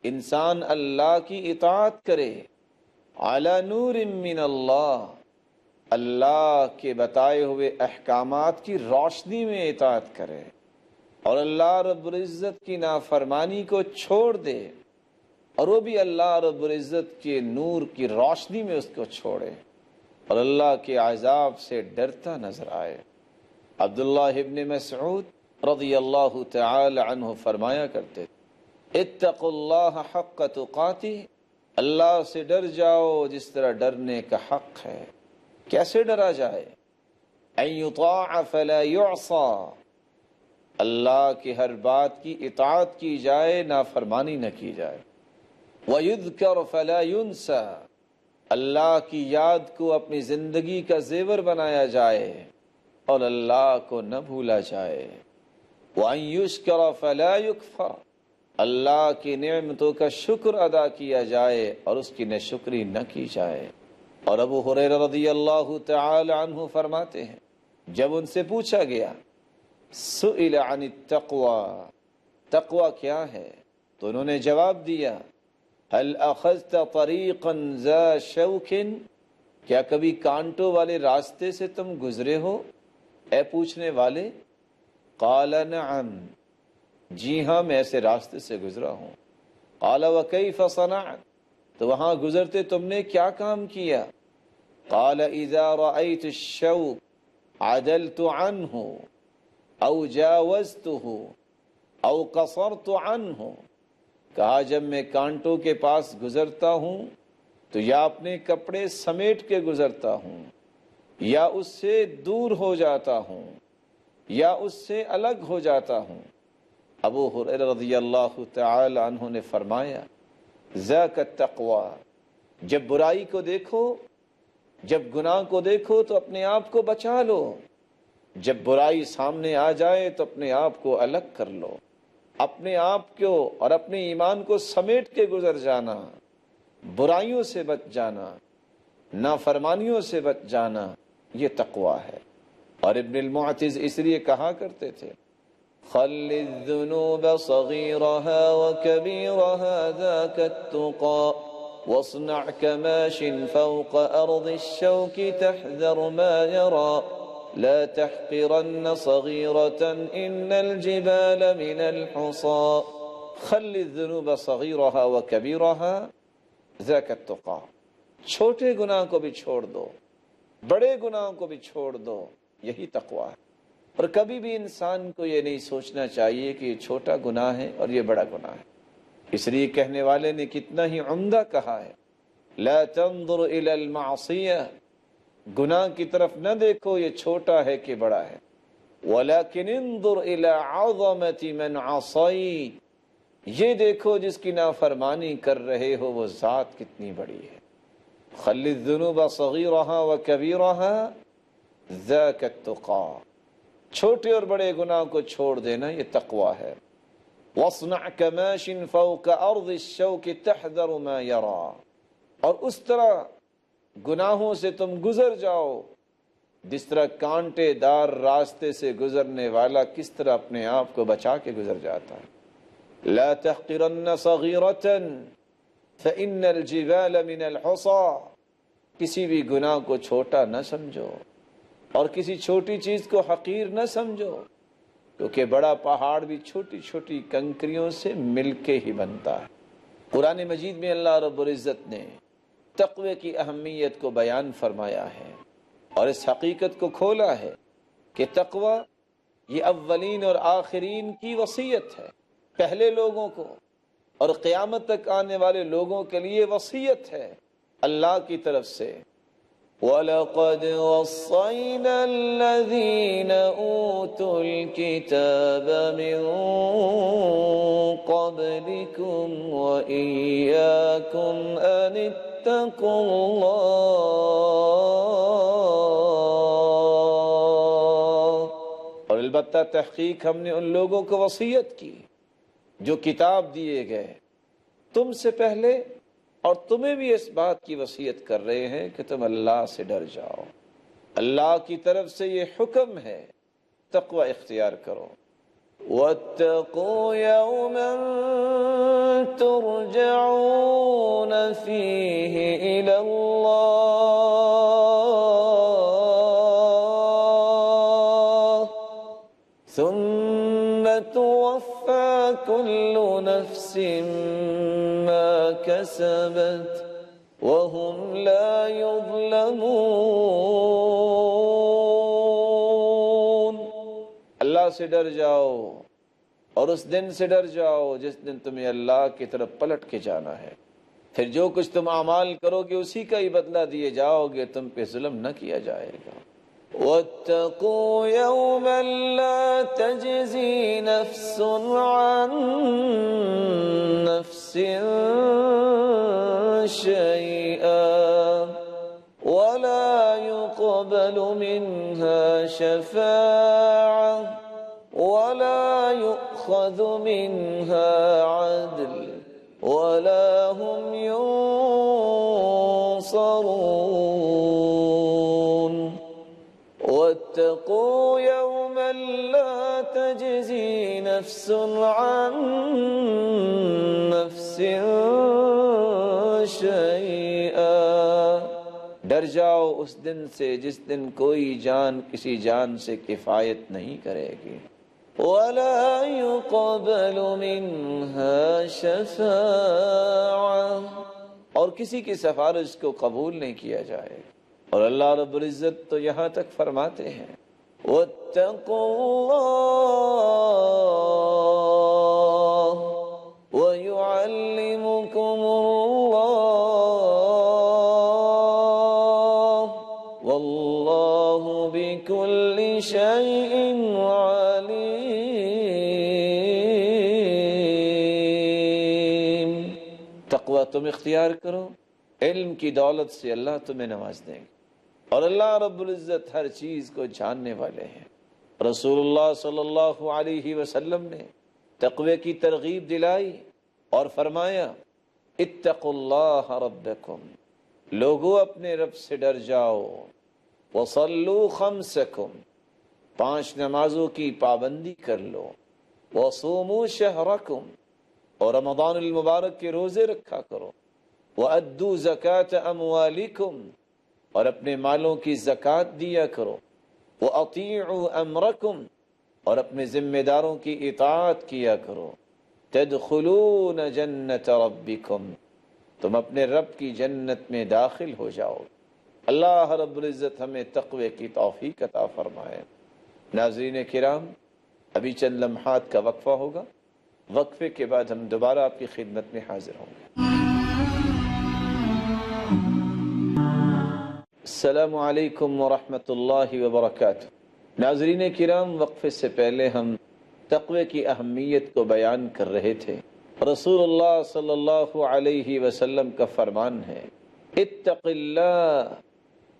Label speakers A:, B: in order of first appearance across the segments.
A: انسان اللہ کی اطاعت کرے، علی نور من اللہ، اللہ کے بتائے ہوئے احکامات کی روشنی میں اطاعت کرے، اور اللہ رب العزت کی نافرمانی کو چھوڑ دے، اور وہ بھی اللہ رب العزت کے نور کی روشنی میں اس کو چھوڑے، اور اللہ کے عذاب سے ڈرتا نظر آئے۔ عبداللہ ابن مسعود رضی اللہ تعالی عنہ فرمایا کرتے تھے، اتقوا اللہ حق تقاتہ، اللہ سے ڈر جاؤ جس طرح ڈرنے کا حق ہے۔ کیسے ڈرا جائے؟ ان یطاع فلا یعصى، اللہ کی ہر بات کی اطاعت کی جائے، نافرمانی نہ کی جائے۔ وَيُذْكَرْ فَلَا يُنْسَى، اللہ کی یاد کو اپنی زندگی کا زیور بنایا جائے اور اللہ کو نہ بھولا جائے۔ وَأَن يُشْكَرَ فَلَا يُكْفَرْ، اللہ کی نعمتوں کا شکر ادا کیا جائے اور اس کی ناشکری نہ کی جائے۔ اور ابو ہریرہ رضی اللہ تعالی عنہ فرماتے ہیں، جب ان سے پوچھا گیا سئل عن التقوی، تقوی کیا ہے، تو انہوں نے جواب دیا، هل اخذت طریقا ذا شوک، کیا کبھی کانٹوں والے راستے سے تم گزرے ہو اے پوچھنے والے؟ قال نعم، جی ہاں میں ایسے راستے سے گزرا ہوں۔ قال وکیف صنعت، تو وہاں گزرتے تم نے کیا کام کیا؟ قال اذا رأيت الشوك عدلت عنه او جاوزته او قصرت عنه، کہا جب میں کانٹوں کے پاس گزرتا ہوں تو یا اپنے کپڑے سمیٹ کے گزرتا ہوں، یا اس سے دور ہو جاتا ہوں، یا اس سے الگ ہو جاتا ہوں۔ ابو ہریرہ رضی اللہ تعالی عنہ نے فرمایا، ذاک التقوی، جب برائی کو دیکھو، جب گناہ کو دیکھو تو اپنے آپ کو بچا لو، جب برائی سامنے آ جائے تو اپنے آپ کو الگ کر لو، اپنے آپ کو اور اپنے ایمان کو سمیٹ کے گزر جانا، برائیوں سے بچ جانا، نافرمانیوں سے بچ جانا، یہ تقوی ہے۔ اور ابن المعتز اس لیے کہا کرتے تھے، خل الذنوب صغيرها وكبيرها ذاك التقى واصنع كماش فوق أرض الشوك تحذر ما يرى لا تحقرن صغيرة إن الجبال من الحصى خل الذنوب صغيرها وكبيرها ذاك التقى، چھوٹے گناہ کو بھی چھوڑ دو، بڑے گناہوں کو بھی چھوڑ دو، یہی تقوی ہے۔ اور کبھی بھی انسان کو یہ نہیں سوچنا چاہیے کہ یہ چھوٹا گناہ ہے اور یہ بڑا گناہ ہے۔ اس لیے کہنے والے نے کتنا ہی عمدہ کہا ہے، لا تنظر الى المعصیہ، گناہ کی طرف نہ دیکھو یہ چھوٹا ہے کہ بڑا ہے، ولكن انظر الى عظمت من عصیت، یہ دیکھو جس کی نافرمانی کر رہے ہو وہ ذات کتنی بڑی ہے۔ خل الذنوب صغيرها وكبيرها ذاك التقى، چھوٹے اور بڑے گناہ کو چھوڑ دینا یہ تقوی ہے۔ واصنع كماش فوق ارض الشوك تحذر ما يرى، اور اس طرح گناہوں سے تم گزر جاؤ جس طرح کانٹے دار راستے سے گزرنے والا کس طرح اپنے آپ کو بچا کے گزر جاتا ہے۔ لا تحقرن صغيرة فإن الجبال من الحصى، کسی بھی گناہ کو چھوٹا نہ سمجھو اور کسی چھوٹی چیز کو حقیر نہ سمجھو، کیونکہ بڑا پہاڑ بھی چھوٹی چھوٹی کنکریوں سے مل کے ہی بنتا ہے۔ قرآن مجید میں اللہ رب العزت نے تقوی کی اہمیت کو بیان فرمایا ہے اور اس حقیقت کو کھولا ہے کہ تقوی یہ اولین اور آخرین کی وصیت ہے، پہلے لوگوں کو اور قیامت تک آنے والے لوگوں کے لیے وصیت ہے اللہ کی طرف سے۔ وَلَقَدْ وَصَّيْنَا الَّذِينَ أُوتُوا الْكِتَابَ مِنْ قَبْلِكُمْ وَإِيَّاكُمْ أَنِ اتَّقُوا اللَّهَ، اور البتہ تحقیق ہم نے ان لوگوں کو وصیت کی جو کتاب دیے گئے تم سے پہلے، اور تمہیں بھی اس بات کی وصیت کر رہے ہیں کہ تم اللہ سے ڈر جاؤ۔ اللہ کی طرف سے یہ حکم ہے، تقوی اختیار کرو۔ واتقوا يوما ترجعون فيه إلى الله ثم توفى كل نفس ما كسبت وهم لا يظلمون۔ اللہ سے ڈر جاؤ اور اس دن سے ڈر جاؤ جس دن تمہیں اللہ کی طرف پلٹ کے جانا ہے، پھر جو کچھ تم اعمال کرو گے اسی کا ہی بدلہ دیے جاؤ گے، تم پہ ظلم نہ کیا جائے گا۔ وَاتَّقُوا يَوْمًا لَا تَجْزِي نَفْسٌ عَن نَفْسٍ شَيْئًا وَلَا يُقْبَلُ مِنْهَا شَفَاعَةٌ وَلَا يُؤْخَذُ مِنْهَا عَدْلٌ وَلَا هُمْ يُنصَرُونَ۔ وَاتَّقُوا يَوْمًا لَا تَجْزِي نَفْسٌ عَن نَفْسٍ شَيْئًا، ڈر جاؤ اس دن سے جس دن کوئی جان کسی جان سے کفایت نہیں کرے گی۔ وَلَا يُقْبَلُ مِنْهَا شَفَاعَةٌ، اور کسی کی سفارش کو قبول نہیں کیا جائے گا۔ اور اللہ رب العزت تو یہاں تک فرماتے ہیں وَاتَّقُوا اللَّهَ وَيُعَلِّمُكُمُ اللَّهُ وَاللَّهُ بِكُلِّ شَيْءٍ عَلِيمٌ۔ تقوی تم اختیار کرو، علم کی دولت سے اللہ تمہیں نواز دیں گے، اور اللہ رب العزت ہر چیز کو جاننے والے ہیں۔ رسول اللہ صلی اللہ علیہ وسلم نے تقوی کی ترغیب دلائی اور فرمایا اتقوا اللہ ربکم، لوگو اپنے رب سے ڈر جاؤ، وصلوا خمسکم، 5 نمازوں کی پابندی کر لو، وصوموا شہرکم، اور رمضان المبارک کے روزے رکھا کرو، وَأَدُّوا زَكَاةَ أَمْوَالِكُمْ، اور اپنے مالوں کی زکوٰۃ دیا کرو، وَأَطِيعُوا أَمْرَكُمْ، اور اپنے ذمہ داروں کی اطاعت کیا کرو، تَدْخُلُونَ جَنَّةَ رَبِّكُمْ، تم اپنے رب کی جنت میں داخل ہو جاؤ۔ اللہ رب العزت ہمیں تقوی کی توفیق عطا فرمائے۔ ناظرین کرام، ابھی چند لمحات کا وقفہ ہوگا، وقفے کے بعد ہم دوبارہ آپ کی خدمت میں حاضر ہوں گے۔ السلام علیکم ورحمۃ اللہ وبرکاتہ۔ ناظرین کرام، وقفے سے پہلے ہم تقوی کی اہمیت کو بیان کر رہے تھے۔ رسول اللہ صلی اللہ علیہ وسلم کا فرمان ہے اتق اللہ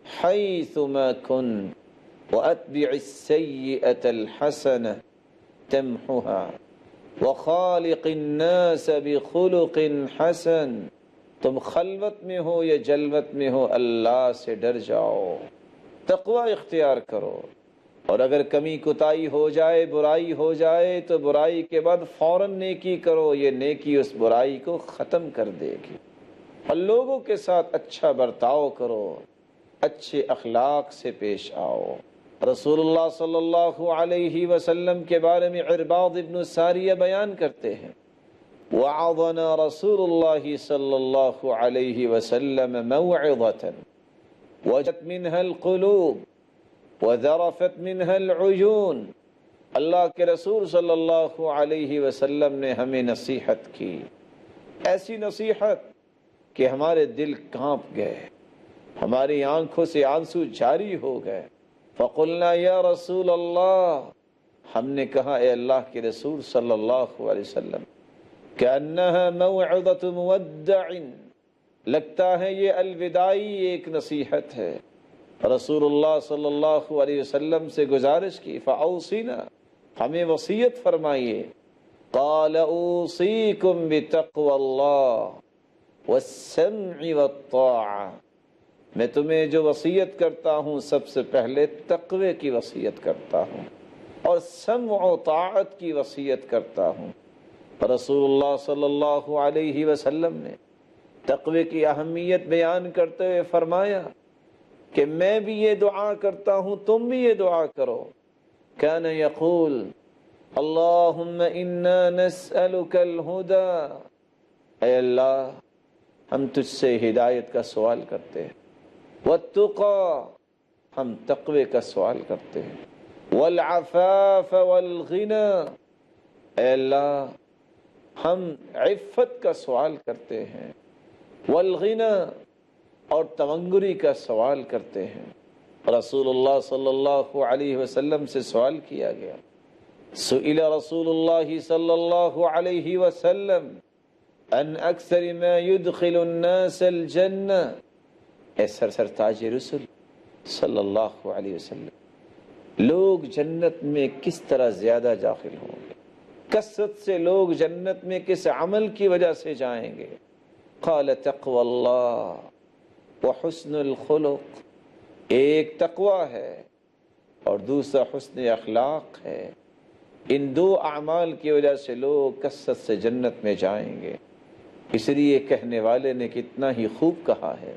A: حیثما کنت واتبع السیئۃ الحسنہ تمحها وخالق الناس بخلق حسن، تم خلوت میں ہو یا جلوت میں ہو اللہ سے ڈر جاؤ، تقوی اختیار کرو، اور اگر کمی کوتاہی ہو جائے، برائی ہو جائے تو برائی کے بعد فوراً نیکی کرو، یہ نیکی اس برائی کو ختم کر دے گی۔ اور لوگوں کے ساتھ اچھا برتاؤ کرو، اچھے اخلاق سے پیش آؤ۔ رسول اللہ صلی اللہ علیہ وسلم کے بارے میں عرباض ابن ساریہ بیان کرتے ہیں وعظنا رسول اللہ صلی اللہ علیہ وسلم موعظة وجت منها القلوب وذرفت منها العیون، اللہ کے رسول صلی اللہ علیہ وسلم نے ہمیں نصیحت کی، ایسی نصیحت کہ ہمارے دل کانپ گئے، ہماری آنکھوں سے آنسو جاری ہو گئے۔ فقلنا یا رسول اللہ، ہم نے کہا اے اللہ کے رسول صلی اللہ علیہ وسلم، کأنها موعظة مودع، لگتا ہے یہ الوداعی ایک نصیحت ہے۔ رسول اللہ صلی اللہ علیہ وسلم سے گزارش کی فاوصینا، ہمیں وصیت فرمائیے۔ قال اوصیکم بتقوی اللہ والسمع والطاعہ، میں تمہیں جو وصیت کرتا ہوں سب سے پہلے تقوی کی وصیت کرتا ہوں، اور سمع و طاعت کی وصیت کرتا ہوں۔ رسول اللہ صلی اللہ علیہ وسلم نے تقوی کی اہمیت بیان کرتے ہوئے فرمایا کہ میں بھی یہ دعا کرتا ہوں، تم بھی یہ دعا کرو۔ کان یقول اللہم انا نسألک الہدی، اے اللہ ہم تجھ سے ہدایت کا سوال کرتے ہیں، والتقی، ہم تقوی کا سوال کرتے ہیں، والعفاف والغنی، اے اللہ ہم عفت کا سوال کرتے ہیں، والغنی، اور تونگری کا سوال کرتے ہیں۔ رسول اللہ صلی اللہ علیہ وسلم سے سوال کیا گیا، سئل رسول اللہ صلی اللہ علیہ وسلم ان اکثر ما يدخل الناس الجنہ، اے سرتاج رسل صلی اللہ علیہ وسلم، لوگ جنت میں کس طرح زیادہ داخل ہوں گے، کثرت سے لوگ جنت میں کس عمل کی وجہ سے جائیں گے؟ قال تقوی اللہ وحسن الخلق، ایک تقوی ہے اور دوسرا حسن اخلاق ہے، ان دو اعمال کی وجہ سے لوگ کثرت سے جنت میں جائیں گے۔ اس لیے کہنے والے نے کتنا ہی خوب کہا ہے،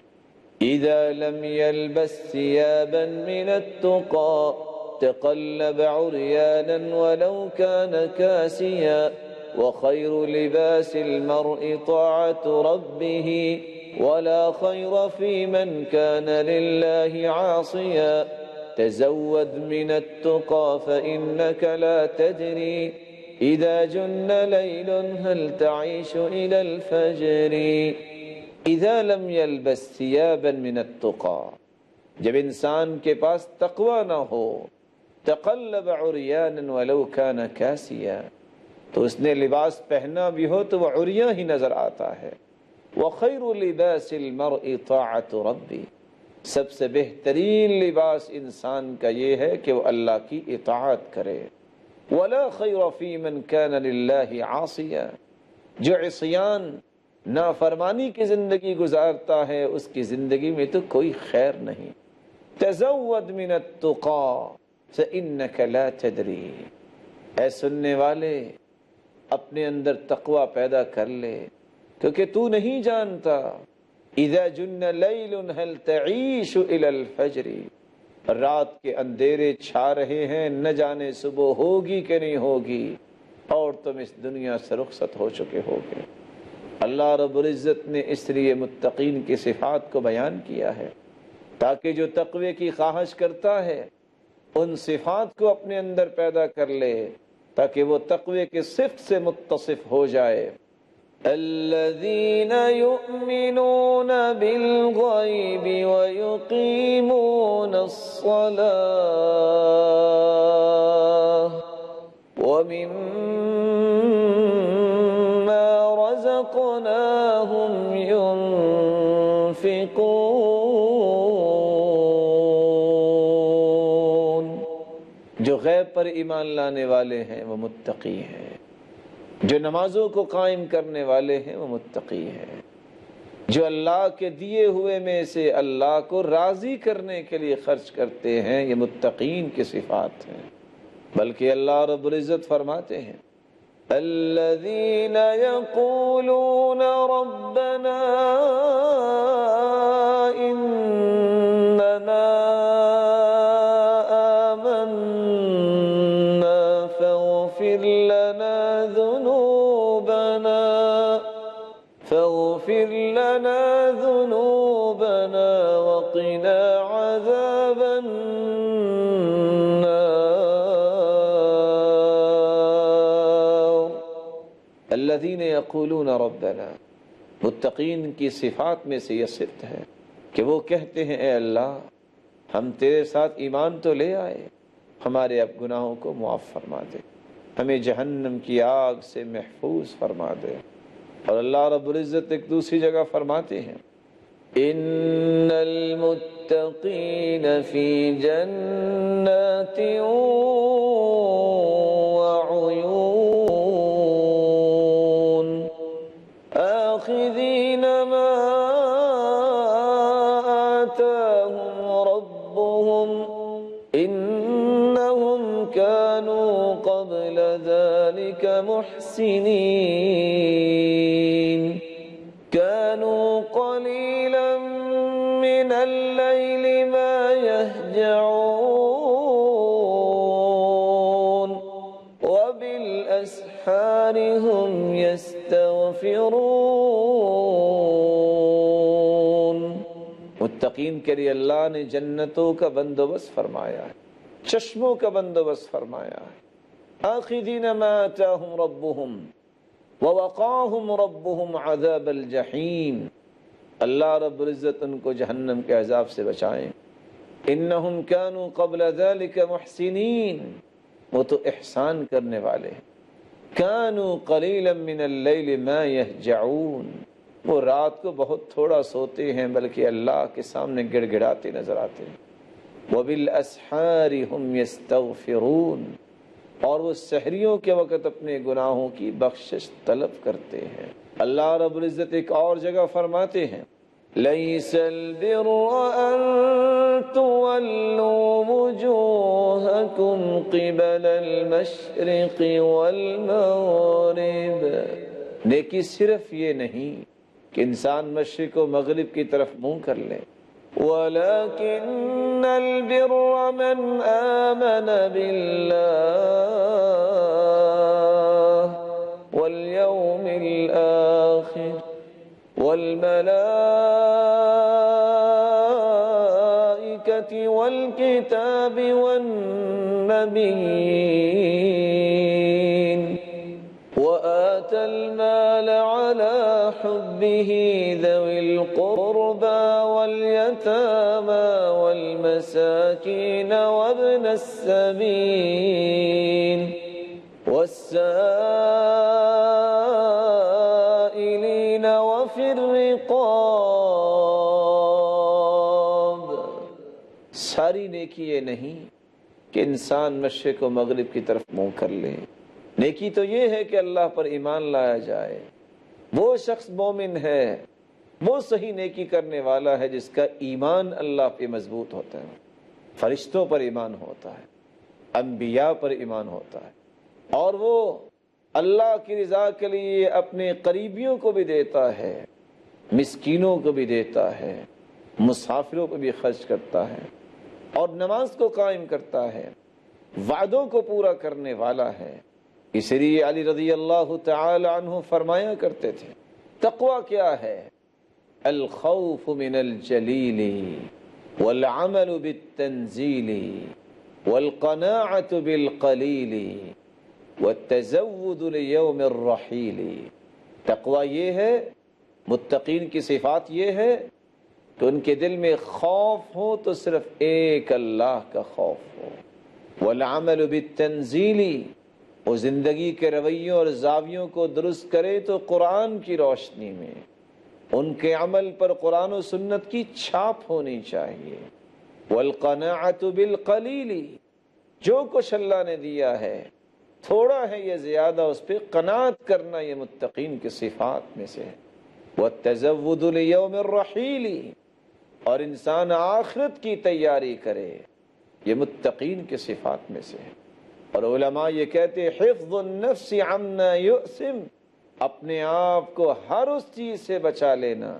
A: اذا لم يلبس ثيابا من التقى تقلب عريانا ولو كان كاسيا وخير لباس المرء طاعة ربه ولا خير في من كان لله عاصيا تزود من التقى فإنك لا تدري إذا جن ليل هل تعيش إلى الفجر إذا لم يلبس ثيابا من التقى، جب انسان کے پاس تقوی نہ ہو، تقلب عریانا ولو كان كاسيا، تو اس نے لباس پہنا بھی ہو تو وہ عریاں ہی نظر آتا ہے۔ وخير لباس المرء طاعة ربه، سب سے بہترین لباس انسان کا یہ ہے کہ وہ اللہ کی اطاعت کرے۔ ولا خیر فی من کان للہ عاصیا، جو عصیان نافرمانی کی زندگی گزارتا ہے اس کی زندگی میں تو کوئی خیر نہیں۔ تزود من التقى فإنک لا تدری، اے سننے والے اپنے اندر تقوی پیدا کر لے کیونکہ تو نہیں جانتا، اذا جن لیل هل تعیش الى الفجر، رات کے اندھیرے چھا رہے ہیں، نہ جانے صبح ہوگی کہ نہیں ہوگی اور تم اس دنیا سے رخصت ہو چکے ہوگے۔ اللہ رب العزت نے اس لیے متقین کی صفات کو بیان کیا ہے تاکہ جو تقوی کی خواہش کرتا ہے ان صفات کو اپنے اندر پیدا کر لے تاکہ وہ تقوی کی صفت سے متصف ہو جائے۔ الذين يؤمنون بالغيب ويقيمون الصلاة ومما رزقناهم ينفقون، جو غیب پر ایمان لانے والے ہیں وہ متقی ہیں، جو نمازوں کو قائم کرنے والے ہیں وہ متقی ہیں، جو اللہ کے دیے ہوئے میں سے اللہ کو راضی کرنے کے لیے خرچ کرتے ہیں، یہ متقین کی صفات ہیں۔ بلکہ اللہ رب العزت فرماتے ہیں الذین یقولون ربنا اننا آمنا فاغفر لنا ذنوبنا وقنا عذاب النار۔ الذین یقولون ربنا، متقین کی صفات میں سے یہ صفت ہے کہ وہ کہتے ہیں اے اللہ ہم تیرے ساتھ ایمان تو لے آئے، ہمارے اب گناہوں کو معاف فرما دے، ہمیں جہنم کی آگ سے محفوظ فرما دے۔ اور اللہ رب العزت ایک دوسری جگہ فرماتے ہیں ان المتقین فی جنات وعیون آخذین ما آتاهم ربهم انہم كانوا محسنين كانوا قليلا من الليل ما يهجعون وبالأسحار هم يستغفرون۔ متقین کے لیے اللہ نے جنتوں کا بندوبست فرمایا ہے، چشموں کا بندوبست فرمایا ہے۔ آخذین ما آتاہم ربہم ووقاہم ربہم عذاب الجحیم، اللہ رب العزت ان کو جہنم کے عذاب سے بچائیں۔ انہم کانوا قبل ذلک محسنین، وہ تو احسان کرنے والے ہیں۔ کانوا قلیلا من اللیل ما یہجعون، وہ رات کو بہت تھوڑا سوتے ہیں بلکہ اللہ کے سامنے گڑ گڑاتے نظر آتے ہیں۔ وبالاسحار ہم یستغفرون، اور وہ سحریوں کے وقت اپنے گناہوں کی بخشش طلب کرتے ہیں۔ اللہ رب العزت ایک اور جگہ فرماتے ہیں لیس البر ان تولوا وجوہکم قبل المشرق والمغرب، نیکی صرف یہ نہیں کہ انسان مشرق و مغرب کی طرف منہ کر لے، وَلَكِنَّ الْبِرَّ مَنْ آمَنَ بِاللَّهِ وَالْيَوْمِ الْآخِرِ وَالْمَلَائِكَةِ وَالْكِتَابِ وَالنَّبِيِّينَ وَآتَى الْمَالَ عَلَى حُبِّهِ ذَوِي الْقُرْبَى وَالْيَتَامَى وَالْمَسَاكِينَ وَابْنَ السَّبِيلِ وَالسَّائِلِينَ وَفِي الرِّقَابِ۔ ساری نیکی یہ نہیں کہ انسان مشرق و مغرب کی طرف منہ کر لے، نیکی تو یہ ہے کہ اللہ پر ایمان لایا جائے۔ وہ شخص مومن ہے، وہ صحیح نیکی کرنے والا ہے جس کا ایمان اللہ پہ مضبوط ہوتا ہے، فرشتوں پر ایمان ہوتا ہے، انبیاء پر ایمان ہوتا ہے، اور وہ اللہ کی رضا کے لیے اپنے قریبیوں کو بھی دیتا ہے، مسکینوں کو بھی دیتا ہے، مسافروں کو بھی خرچ کرتا ہے، اور نماز کو قائم کرتا ہے، وعدوں کو پورا کرنے والا ہے۔ اس لیے علی رضی اللہ تعالی عنہ فرمایا کرتے تھے تقوی کیا ہے؟ الخوف من الجلیل والعمل بالتنزیل والقناعة بالقلیل والتزود لیوم الرحیل۔ تقوی یہ ہے، متقین کی صفات یہ ہے کہ ان کے دل میں خوف ہو تو صرف ایک اللہ کا خوف ہو، والعمل بالتنزیل، وہ زندگی کے رویوں اور زاویوں کو درست کرے تو قرآن کی روشنی میں، ان کے عمل پر قرآن و سنت کی چھاپ ہونی چاہیے۔ والقناعۃ بالقلیل، جو کچھ اللہ نے دیا ہے تھوڑا ہے یا زیادہ اس پہ قناعت کرنا، یہ متقین کی صفات میں سے ہے۔ والتزود لیوم الرحیل، اور انسان آخرت کی تیاری کرے، یہ متقین کی صفات میں سے ہے۔ اور علماء یہ کہتے ہیں حفظ النفس عما یؤثم، اپنے آپ کو ہر اس چیز سے بچا لینا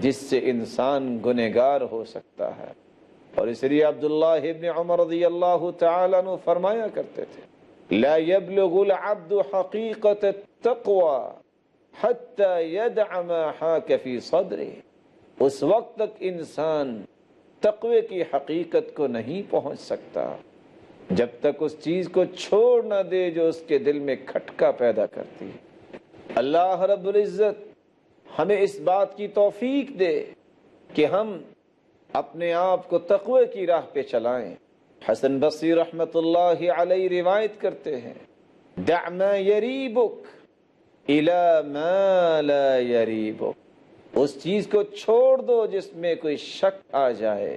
A: جس سے انسان گنہگار ہو سکتا ہے۔ اور اس لیے عبداللہ ابن عمر رضی اللہ تعالیٰ عنہ فرمایا کرتے تھے لا يبلغ العبد حقیقت التقوى حتى يدع ما حاك في صدره، اس وقت تک انسان تقوی کی حقیقت کو نہیں پہنچ سکتا جب تک اس چیز کو چھوڑ نہ دے جو اس کے دل میں کھٹکا پیدا کرتی ہے۔ اللہ رب العزت ہمیں اس بات کی توفیق دے کہ ہم اپنے آپ کو تقوی کی راہ پہ چلائیں۔ حسن بصری رحمت اللہ علیہ روایت کرتے ہیں دع ما یریبک الی ما لا یریبک، اس چیز کو چھوڑ دو جس میں کوئی شک آ جائے،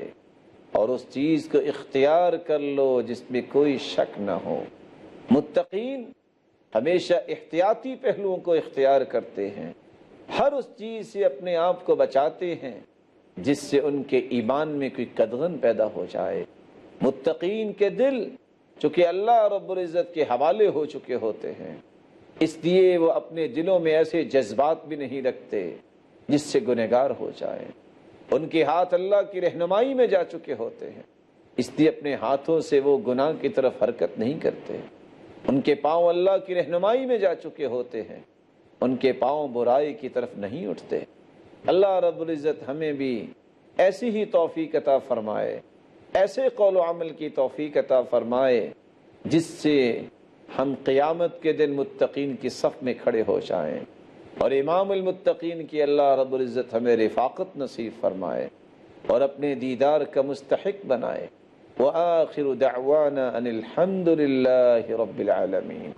A: اور اس چیز کو اختیار کر لو جس میں کوئی شک نہ ہو۔ متقین ہمیشہ احتیاطی پہلوؤں کو اختیار کرتے ہیں، ہر اس چیز سے اپنے آپ کو بچاتے ہیں جس سے ان کے ایمان میں کوئی قدغن پیدا ہو جائے۔ متقین کے دل چونکہ اللہ رب العزت کے حوالے ہو چکے ہوتے ہیں، اس لیے وہ اپنے دلوں میں ایسے جذبات بھی نہیں رکھتے جس سے گنہگار ہو جائیں۔ ان کے ہاتھ اللہ کی رہنمائی میں جا چکے ہوتے ہیں، اس لیے اپنے ہاتھوں سے وہ گناہ کی طرف حرکت نہیں کرتے۔ ان کے پاؤں اللہ کی رہنمائی میں جا چکے ہوتے ہیں، ان کے پاؤں برائی کی طرف نہیں اٹھتے۔ اللہ رب العزت ہمیں بھی ایسی ہی توفیق عطا فرمائے، ایسے قول و عمل کی توفیق عطا فرمائے جس سے ہم قیامت کے دن متقین کی صف میں کھڑے ہو جائیں، اور امام المتقین کی اللہ رب العزت ہمیں رفاقت نصیب فرمائے اور اپنے دیدار کا مستحق بنائے۔ وآخر دعوانا ان الحمد للہ رب العالمین۔